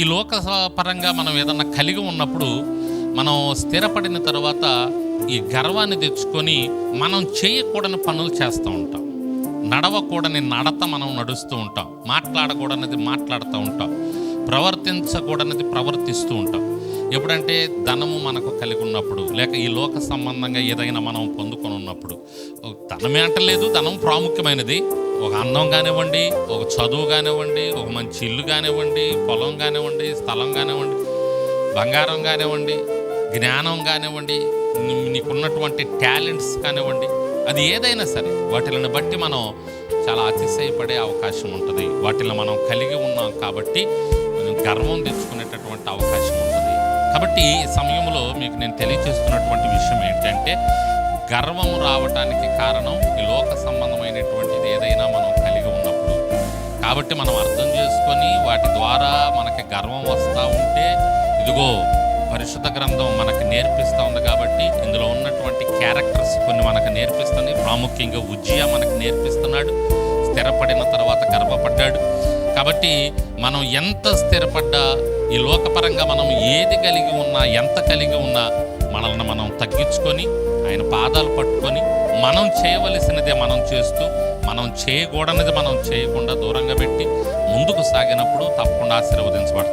ఈ లోక పరంగా మనం ఏదన్నా కలిగి ఉన్నప్పుడు మనం స్థిరపడిన తర్వాత ఈ గర్వాన్ని తెచ్చుకొని మనం చేయకూడని పనులు చేస్తూ ఉంటాం. నడవకూడని నడత మనం నడుస్తూ ఉంటాం. మాట్లాడకూడనిది మాట్లాడుతూ ఉంటాం. ప్రవర్తించకూడనిది ప్రవర్తిస్తూ ఉంటాం. ఎప్పుడంటే ధనము మనకు కలిగి ఉన్నప్పుడు, లేక ఈ లోక సంబంధంగా ఏదైనా మనం పొందుకొని ఉన్నప్పుడు, ధనమే అంటలేదు, ధనం ప్రాముఖ్యమైనది. ఒక అందం కానివ్వండి, ఒక చదువు కానివ్వండి, ఒక మంచి ఇల్లు కానివ్వండి, పొలం కానివ్వండి, స్థలం కానివ్వండి, బంగారం కానివ్వండి, జ్ఞానం కానివ్వండి, నీకున్నటువంటి టాలెంట్స్ కానివ్వండి, అది ఏదైనా సరే వాటిని బట్టి మనం చాలా అతిశయపడే అవకాశం ఉంటుంది. వాటిని మనం కలిగి ఉన్నాం కాబట్టి మనం గర్వం తెచ్చుకునేటటువంటి అవకాశం ఉంటుంది. కాబట్టి ఈ సమయంలో మీకు నేను తెలియజేస్తున్నటువంటి విషయం ఏంటంటే, గర్వము రావటానికి కారణం ఈ లోక సంబంధమైనటువంటిది ఏదైనా మనం కలిగి ఉన్నప్పుడు. కాబట్టి మనం అర్థం చేసుకొని వాటి ద్వారా మనకి గర్వం వస్తూ ఉంటే, ఇదిగో పరిశుద్ధ గ్రంథం మనకు నేర్పిస్తూ ఉంది. కాబట్టి ఇందులో ఉన్నటువంటి క్యారెక్టర్స్ కొన్ని మనకు నేర్పిస్తుంది. ప్రాముఖ్యంగా ఉజ్జియా మనకు నేర్పిస్తున్నాడు. స్థిరపడిన తర్వాత గర్వపడ్డాడు. కాబట్టి మనం ఎంత స్థిరపడ్డా, ఈ లోకపరంగా మనం ఏది కలిగి ఉన్నా, ఎంత కలిగి ఉన్నా, మనల్ని మనం తగ్గించుకొని ఆయన పాదాలు పట్టుకొని మనం చేయవలసినదే మనం చేస్తూ, మనం చేయకూడనిది మనం చేయకుండా దూరంగా పెట్టి ముందుకు సాగినప్పుడు తప్పకుండా ఆశీర్వదించబడతాం.